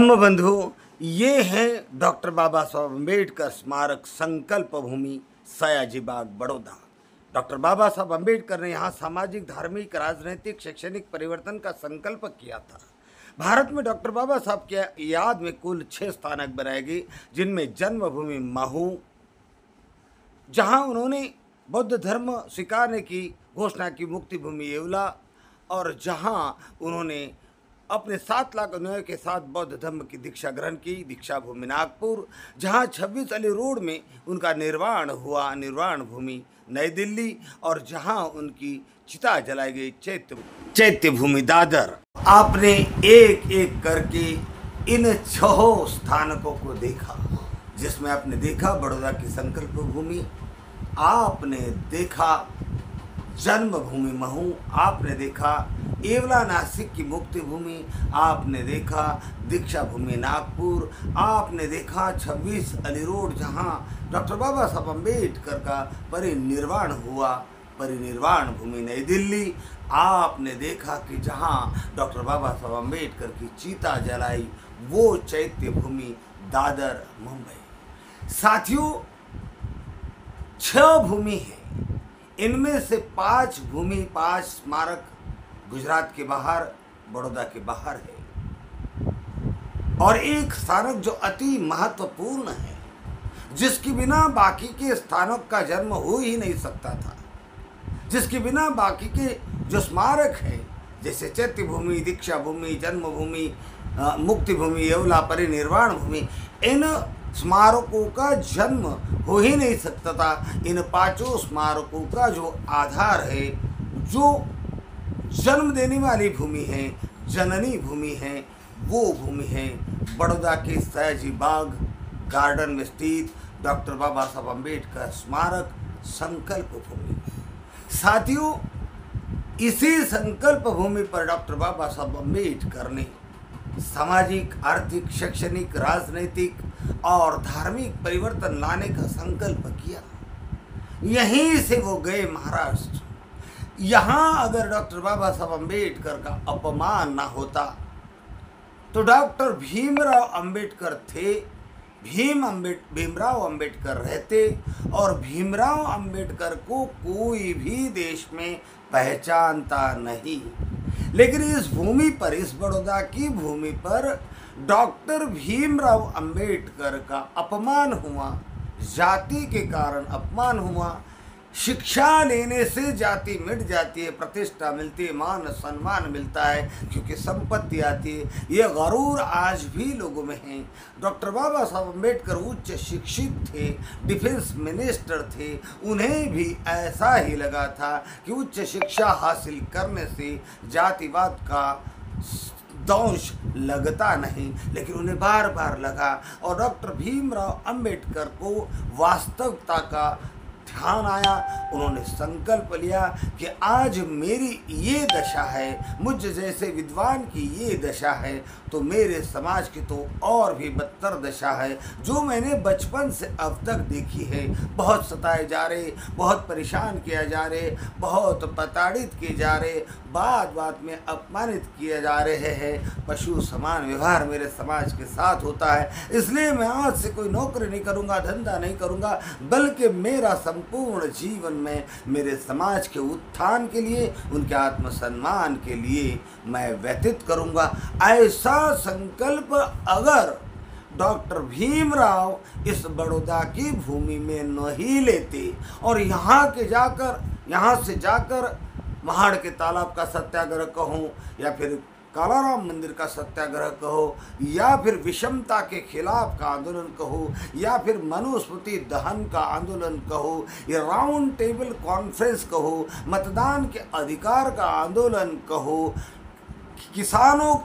धम्म बंधु, ये है डॉक्टर बाबा साहब अम्बेडकर स्मारक संकल्प भूमि, सयाजी बाग, बड़ौदा। डॉक्टर बाबा साहब अम्बेडकर ने यहाँ सामाजिक, धार्मिक, राजनीतिक, शैक्षणिक परिवर्तन का संकल्प किया था। भारत में डॉक्टर बाबा साहब की याद में कुल 6 स्थानक बनाए गए, जिनमें जन्मभूमि महू, जहाँ उन्होंने बौद्ध धर्म स्वीकारने की घोषणा की, मुक्ति भूमि येवला, और जहाँ उन्होंने अपने 7 लाख अनुयायियों के साथ बौद्ध धर्म की दीक्षा ग्रहण की, दीक्षा भूमि नागपुर, जहाँ 26 अली रोड में उनका निर्वाण हुआ, निर्वाण भूमि नई दिल्ली, और जहाँ उनकी चिता जलाई गई, चैत्य भूमि दादर। आपने एक एक करके इन 6 स्थानकों को देखा, जिसमें आपने देखा बड़ौदा की संकल्प भूमि, आपने देखा जन्मभूमि महू, आपने देखा येवला नासिक की मुक्ति भूमि, आपने देखा दीक्षा भूमि नागपुर, आपने देखा 26 अली रोड जहाँ डॉक्टर बाबा साहब अम्बेडकर का परिनिर्वाण हुआ, परिनिर्वाण भूमि नई दिल्ली, आपने देखा कि जहाँ डॉक्टर बाबा साहब अम्बेडकर की चिता जलाई, वो चैत्य भूमि दादर, मुंबई। साथियों, 6 भूमि है, इनमें से 5 भूमि, 5 स्मारक गुजरात के बाहर, बड़ौदा के बाहर है, और एक स्मारक जो अति महत्वपूर्ण है, जिसके बिना बाकी के स्थानों का जन्म हो ही नहीं सकता था, जिसके बिना बाकी के जो स्मारक है, जैसे चैत्य भूमि, दीक्षा भूमि, जन्मभूमि, मुक्ति भूमि, येवला, परिनिर्वाण भूमि, इन स्मारकों का जन्म हो ही नहीं सकता था। इन 5 स्मारकों का जो आधार है, जो जन्म देने वाली भूमि है, जननी भूमि है, वो भूमि है बड़ौदा के सयाजी बाग गार्डन में स्थित डॉक्टर बाबा साहब अम्बेडकर स्मारक संकल्प भूमि। साथियों, इसी संकल्प भूमि पर डॉक्टर बाबा साहब अम्बेडकर ने सामाजिक, आर्थिक, शैक्षणिक, राजनीतिक और धार्मिक परिवर्तन लाने का संकल्प किया। यहीं से वो गए महाराष्ट्र। यहाँ अगर डॉक्टर बाबा साहब अम्बेडकर का अपमान ना होता तो डॉक्टर भीमराव अंबेडकर थे, भीमराव अंबेडकर रहते, और भीमराव अंबेडकर को कोई भी देश में पहचानता नहीं। लेकिन इस भूमि पर, इस बड़ौदा की भूमि पर डॉक्टर भीमराव अंबेडकर का अपमान हुआ, जाति के कारण अपमान हुआ। शिक्षा लेने से जाति मिट जाती है, प्रतिष्ठा मिलती है, मान सम्मान मिलता है, क्योंकि संपत्ति आती है। ये गरूर आज भी लोगों में है। डॉक्टर बाबा साहब अम्बेडकर उच्च शिक्षित थे, डिफेंस मिनिस्टर थे, उन्हें भी ऐसा ही लगा था कि उच्च शिक्षा हासिल करने से जातिवाद का दंश लगता नहीं, लेकिन उन्हें बार बार लगा, और डॉक्टर भीमराव अंबेडकर को वास्तविकता का ध्यान आया। उन्होंने संकल्प लिया कि आज मेरी ये दशा है, मुझ जैसे विद्वान की ये दशा है, तो मेरे समाज की तो और भी बदतर दशा है, जो मैंने बचपन से अब तक देखी है। बहुत सताए जा रहे, बहुत परेशान किया जा रहे, बहुत प्रताड़ित किए जा रहे, बात बात में अपमानित किए जा रहे हैं। पशु समान व्यवहार मेरे समाज के साथ होता है, इसलिए मैं आज से कोई नौकरी नहीं करूँगा, धंधा नहीं करूँगा, बल्कि मेरा संपूर्ण जीवन में मेरे समाज के उत्थान के लिए, उनके आत्मसम्मान के लिए मैं व्यतीत करूँगा। ऐसा संकल्प अगर डॉक्टर भीमराव इस बड़ौदा की भूमि में नहीं लेते, और यहाँ से जाकर महाड़ के तालाब का सत्याग्रह कहो, या फिर कालाराम मंदिर का सत्याग्रह कहो, या फिर विषमता के खिलाफ का आंदोलन कहो, या फिर मनुस्मृति दहन का आंदोलन कहो, या राउंड टेबल कॉन्फ्रेंस कहो, मतदान के अधिकार का आंदोलन कहो, किसानों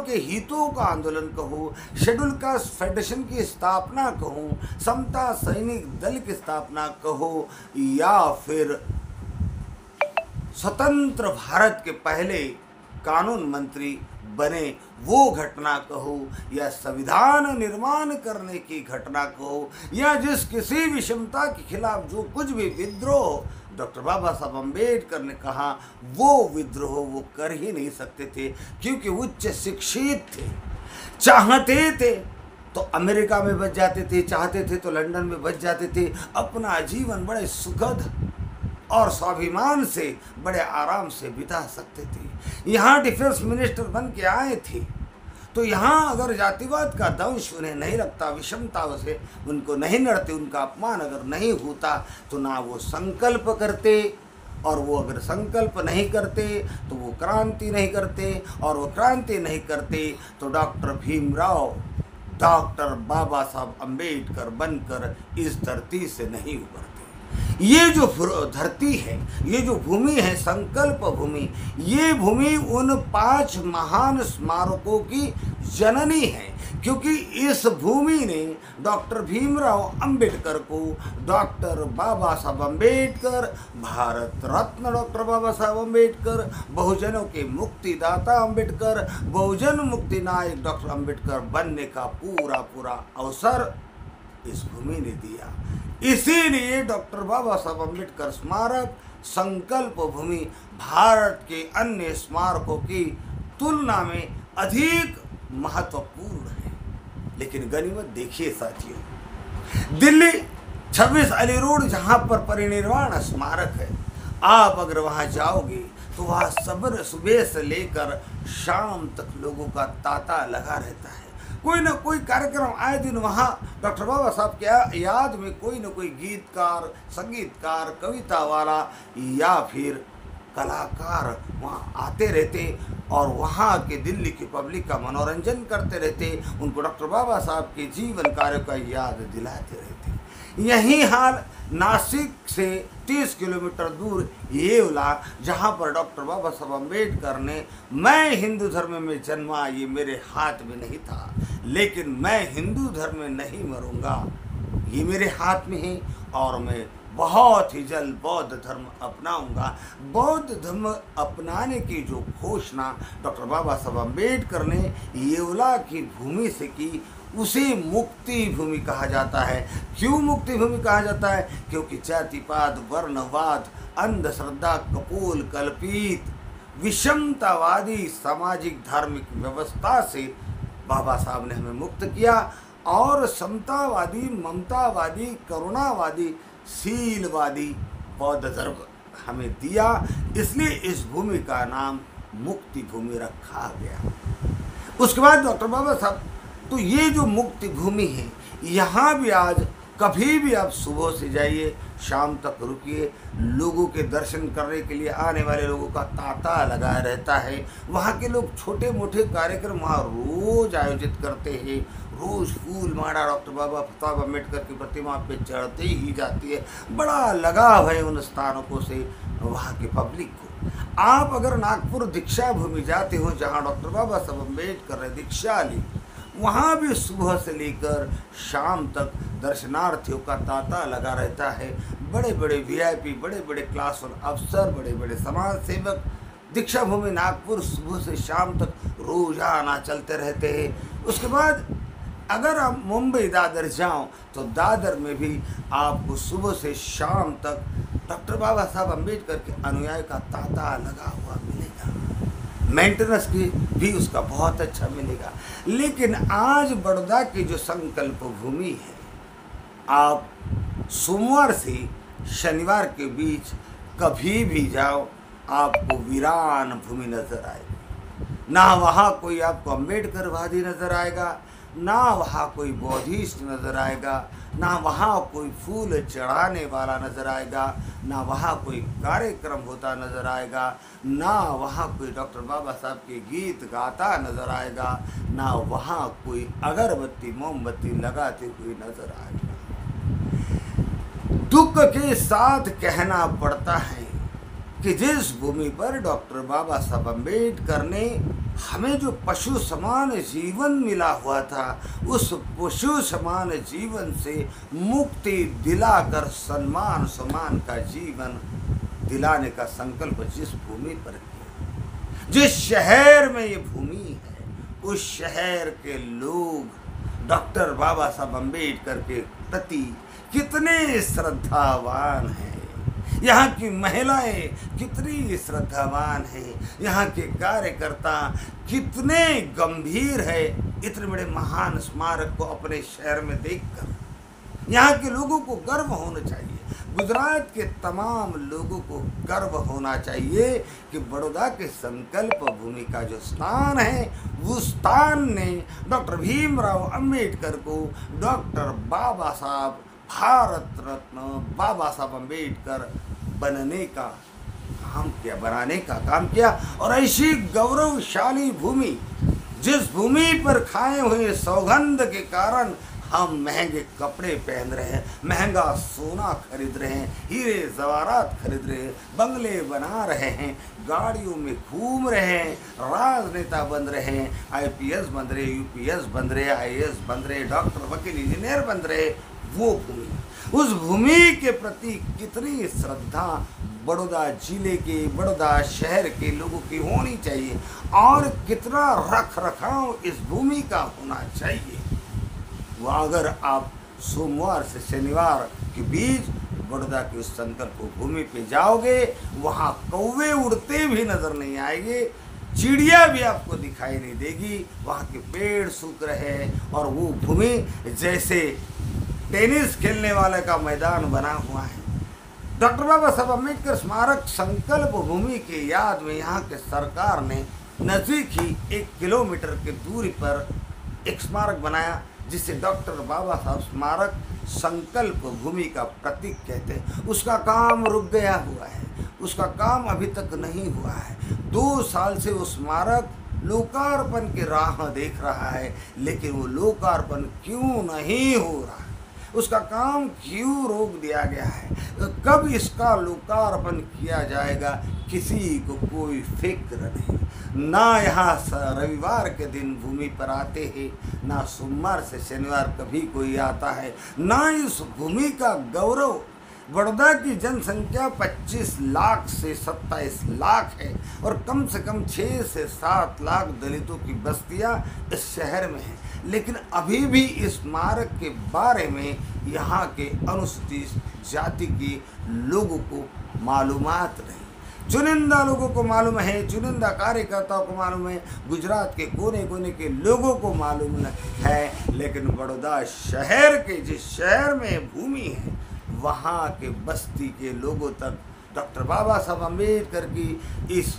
के हितों का आंदोलन कहो, शेड्यूल कास्ट फेडरेशन की स्थापना कहो, समता सैनिक दल की स्थापना कहो, या फिर स्वतंत्र भारत के पहले कानून मंत्री बने वो घटना कहो, या संविधान निर्माण करने की घटना कहो, या जिस किसी विषमता के खिलाफ जो कुछ भी विद्रोह डॉक्टर बाबा साहब अम्बेडकर ने कहा वो विद्रोह वो कर ही नहीं सकते थे, क्योंकि उच्च शिक्षित थे। चाहते थे तो अमेरिका में बच जाते थे, चाहते थे तो लंदन में बच जाते थे, अपना जीवन बड़े सुखद और स्वाभिमान से बड़े आराम से बिता सकते थे। यहाँ डिफेंस मिनिस्टर बन के आए थे, तो यहाँ अगर जातिवाद का दंश उन्हें नहीं लगता, विषमता से उनको नहीं लड़ते, उनका अपमान अगर नहीं होता, तो ना वो संकल्प करते, और वो अगर संकल्प नहीं करते तो वो क्रांति नहीं करते, और वो क्रांति नहीं करते तो डॉक्टर भीमराव डॉक्टर बाबा साहब अम्बेडकर बनकर इस धरती से नहीं उभरते। ये जो धरती है, ये जो भूमि है, संकल्प भूमि, ये भूमि उन 5 महान स्मारकों की जननी है, क्योंकि इस भूमि ने डॉक्टर भीमराव अंबेडकर को डॉक्टर बाबा साहब अम्बेडकर, भारत रत्न डॉक्टर बाबा साहब अम्बेडकर, बहुजनों के मुक्तिदाता अम्बेडकर, बहुजन मुक्ति नायक डॉक्टर अम्बेडकर बनने का पूरा अवसर इस भूमि ने दिया। इसीलिए डॉक्टर बाबा साहब अम्बेडकर स्मारक संकल्प भूमि भारत के अन्य स्मारकों की तुलना में अधिक महत्वपूर्ण है। लेकिन गनीमत देखिए साथियों, दिल्ली 26 अली रोड जहाँ पर परिनिर्वाण स्मारक है, आप अगर वहाँ जाओगे तो वहाँ सुबह से लेकर शाम तक लोगों का तांता लगा रहता है। कोई ना कोई कार्यक्रम आए दिन वहाँ डॉक्टर बाबा साहब के याद में कोई ना कोई गीतकार, संगीतकार, कविता वाला या फिर कलाकार वहाँ आते रहते और वहाँ के दिल्ली की पब्लिक का मनोरंजन करते रहते, उनको डॉक्टर बाबा साहब के जीवन कार्य का याद दिलाते रहते। यही हाल नासिक से 30 किलोमीटर दूर येवला, जहाँ पर डॉक्टर बाबा साहब अम्बेडकर ने मैं हिंदू धर्म में जन्मा, ये मेरे हाथ में नहीं था, लेकिन मैं हिंदू धर्म में नहीं मरूंगा, ये मेरे हाथ में है, और मैं बहुत ही जल्द बौद्ध धर्म अपनाऊंगा। बौद्ध धर्म अपनाने की जो घोषणा डॉक्टर बाबा साहब अम्बेडकर ने येवला की भूमि से की, उसे मुक्ति भूमि कहा जाता है। क्यों मुक्ति भूमि कहा जाता है? क्योंकि जातिवाद, वर्णवाद, अंधश्रद्धा, कपोल कल्पित, विषमतावादी सामाजिक धार्मिक व्यवस्था से बाबा साहब ने हमें मुक्त किया, और समतावादी, ममतावादी, करुणावादी, शीलवादी बौद्ध धर्म हमें दिया। इसलिए इस भूमि का नाम मुक्ति भूमि रखा गया। उसके बाद डॉक्टर बाबा साहब, तो ये जो मुक्ति भूमि है, यहाँ भी आज कभी भी आप सुबह से जाइए, शाम तक रुकिए, लोगों के दर्शन करने के लिए आने वाले लोगों का तांता लगा रहता है। वहाँ के लोग छोटे मोटे कार्यक्रम वहाँ रोज आयोजित करते हैं, रोज फूल माला डॉक्टर बाबा साहब अम्बेडकर की प्रतिमा पे चढ़ते ही जाती है। बड़ा लगाव है उन स्थानों से वहाँ के पब्लिक को। आप अगर नागपुर दीक्षा भूमि जाते हो, जहाँ डॉक्टर बाबा साहब अम्बेडकर ने दीक्षा ली, वहाँ भी सुबह से लेकर शाम तक दर्शनार्थियों का तांता लगा रहता है। बड़े बड़े वीआईपी, बड़े बड़े क्लास वन अफसर, बड़े बड़े समाज सेवक दीक्षा भूमि नागपुर सुबह से शाम तक रोजाना चलते रहते हैं। उसके बाद अगर आप मुंबई दादर जाओ तो दादर में भी आपको सुबह से शाम तक डॉक्टर बाबा साहब अम्बेडकर के अनुयायी का तांता लगा हुआ मिलेगा। मेंटेनेंस की भी उसका बहुत अच्छा मिलेगा। लेकिन आज बड़ौदा की जो संकल्प भूमि है, आप सोमवार से शनिवार के बीच कभी भी जाओ, आपको वीरान भूमि नजर आएगी। ना वहाँ कोई आपको अम्बेडकरवादी नजर आएगा, ना वहाँ कोई बौद्धिस्ट नजर आएगा, ना वहाँ कोई फूल चढ़ाने वाला नजर आएगा, ना वहाँ कोई कार्यक्रम होता नजर आएगा, ना वहाँ कोई डॉक्टर बाबा साहब के गीत गाता नजर आएगा, ना वहाँ कोई अगरबत्ती मोमबत्ती लगाते हुए नजर आएगा। दुख के साथ कहना पड़ता है कि जिस भूमि पर डॉक्टर बाबा साहब अम्बेडकर ने हमें जो पशु समान जीवन मिला हुआ था, उस पशु समान जीवन से मुक्ति दिलाकर सम्मान समान का जीवन दिलाने का संकल्प जिस भूमि पर किया, जिस शहर में ये भूमि है, उस शहर के लोग डॉक्टर बाबा साहब अम्बेडकर के प्रति कितने श्रद्धावान हैं। यहाँ की महिलाएं कितनी श्रद्धावान हैं, यहाँ के कार्यकर्ता कितने गंभीर है। इतने बड़े महान स्मारक को अपने शहर में देखकर यहाँ के लोगों को गर्व होना चाहिए, गुजरात के तमाम लोगों को गर्व होना चाहिए कि बड़ौदा के संकल्प भूमि का जो स्थान है, वो स्थान ने डॉक्टर भीमराव अंबेडकर को डॉक्टर बाबा साहब, भारत रत्न बाबा साहब अंबेडकर बनने का काम किया, बनाने का काम किया। और ऐसी गौरवशाली भूमि, जिस भूमि पर खाए हुए सौगंध के कारण हम महंगे कपड़े पहन रहे हैं, महंगा सोना खरीद रहे हैं, हीरे जवाहरात खरीद रहे हैं, बंगले बना रहे हैं, गाड़ियों में घूम रहे हैं, राजनेता बन रहे हैं, आईपीएस बन रहे, यूपीएस बन रहे, आईएएस बन रहे, डॉक्टर, वकील, इंजीनियर बन रहे। वो भूमि, उस भूमि के प्रति कितनी श्रद्धा बड़ौदा जिले के, बड़ौदा शहर के लोगों की होनी चाहिए और कितना रख रखाव इस भूमि का होना चाहिए। वो अगर आप सोमवार से शनिवार के बीच बड़ौदा की उस संकल्प भूमि पे जाओगे, वहाँ कौवे उड़ते भी नजर नहीं आएंगे, चिड़िया भी आपको दिखाई नहीं देगी, वहाँ के पेड़ सूख रहे हैं और वो भूमि जैसे टेनिस खेलने वाले का मैदान बना हुआ है। डॉक्टर बाबा साहब अम्बेडकर स्मारक संकल्प भूमि के याद में यहाँ के सरकार ने नज़दीक ही 1 किलोमीटर की दूरी पर एक स्मारक बनाया, जिसे डॉक्टर बाबा साहब स्मारक संकल्प भूमि का प्रतीक कहते हैं। उसका काम रुक गया हुआ है, उसका काम अभी तक नहीं हुआ है। 2 साल से वो स्मारक लोकार्पण की राह देख रहा है, लेकिन वो लोकार्पण क्यों नहीं हो रहा है, उसका काम क्यों रोक दिया गया है, कब इसका लोकार्पण किया जाएगा, किसी को कोई फिक्र नहीं। ना यहाँ रविवार के दिन भूमि पर आते हैं, ना सोमवार से शनिवार कभी कोई आता है, ना इस भूमि का गौरव। बड़ौदा की जनसंख्या 25 लाख से 27 लाख है और कम से कम 6 से 7 लाख दलितों की बस्तियां इस शहर में हैं, लेकिन अभी भी इस स्मारक के बारे में यहाँ के अनुसूचित जाति के लोगों को मालूमात नहीं। चुनिंदा लोगों को मालूम है, चुनिंदा कार्यकर्ताओं को मालूम है, गुजरात के कोने कोने के लोगों को मालूम है, लेकिन बड़ौदा शहर के, जिस शहर में भूमि है, वहाँ के बस्ती के लोगों तक डॉक्टर बाबा साहब अम्बेडकर की इस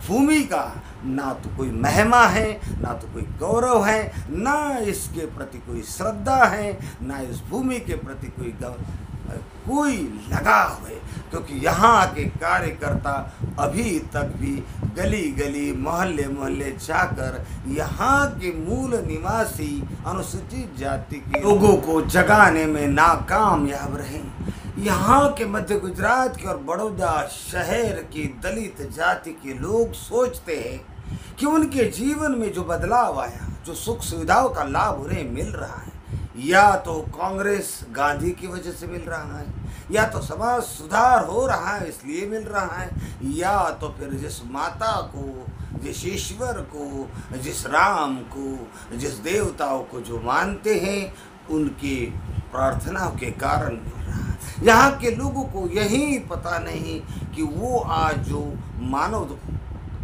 भूमि का ना तो कोई महिमा है, ना तो कोई गौरव है, ना इसके प्रति कोई श्रद्धा है, ना इस भूमि के प्रति कोई लगाव है, क्योंकि यहाँ के कार्यकर्ता अभी तक भी गली गली, मोहल्ले मोहल्ले जाकर यहाँ के मूल निवासी अनुसूचित जाति के लोगों को जगाने में नाकामयाब रहे। यहाँ के मध्य गुजरात के और बड़ौदा शहर की दलित जाति के लोग सोचते हैं कि उनके जीवन में जो बदलाव आया, जो सुख सुविधाओं का लाभ उन्हें मिल रहा है, या तो कांग्रेस गांधी की वजह से मिल रहा है, या तो समाज सुधार हो रहा है इसलिए मिल रहा है, या तो फिर जिस माता को, जिस ईश्वर को, जिस राम को, जिस देवताओं को जो मानते हैं, उनकी प्रार्थनाओं के कारण मिल रहा है। यहाँ के लोगों को यही पता नहीं कि वो आज जो मानव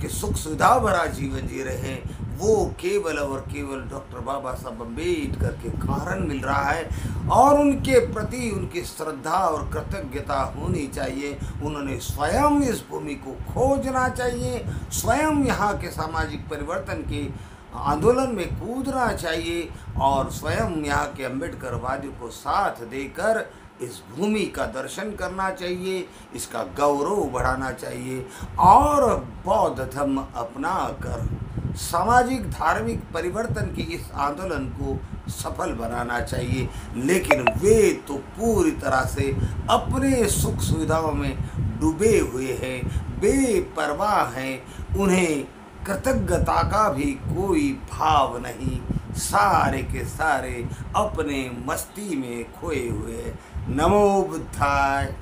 के सुख सुविधा भरा जीवन जी रहे हैं, वो केवल और केवल डॉक्टर बाबा साहब अम्बेडकर के कारण मिल रहा है और उनके प्रति उनकी श्रद्धा और कृतज्ञता होनी चाहिए। उन्होंने स्वयं इस भूमि को खोजना चाहिए, स्वयं यहाँ के सामाजिक परिवर्तन के आंदोलन में कूदना चाहिए और स्वयं यहाँ के अम्बेडकरवादियों को साथ देकर इस भूमि का दर्शन करना चाहिए, इसका गौरव बढ़ाना चाहिए और बौद्ध धर्म अपना कर सामाजिक धार्मिक परिवर्तन की इस आंदोलन को सफल बनाना चाहिए। लेकिन वे तो पूरी तरह से अपने सुख सुविधाओं में डूबे हुए हैं, बेपरवाह हैं, उन्हें कृतज्ञता का भी कोई भाव नहीं, सारे के सारे अपने मस्ती में खोए हुए। नमो बुद्धाय।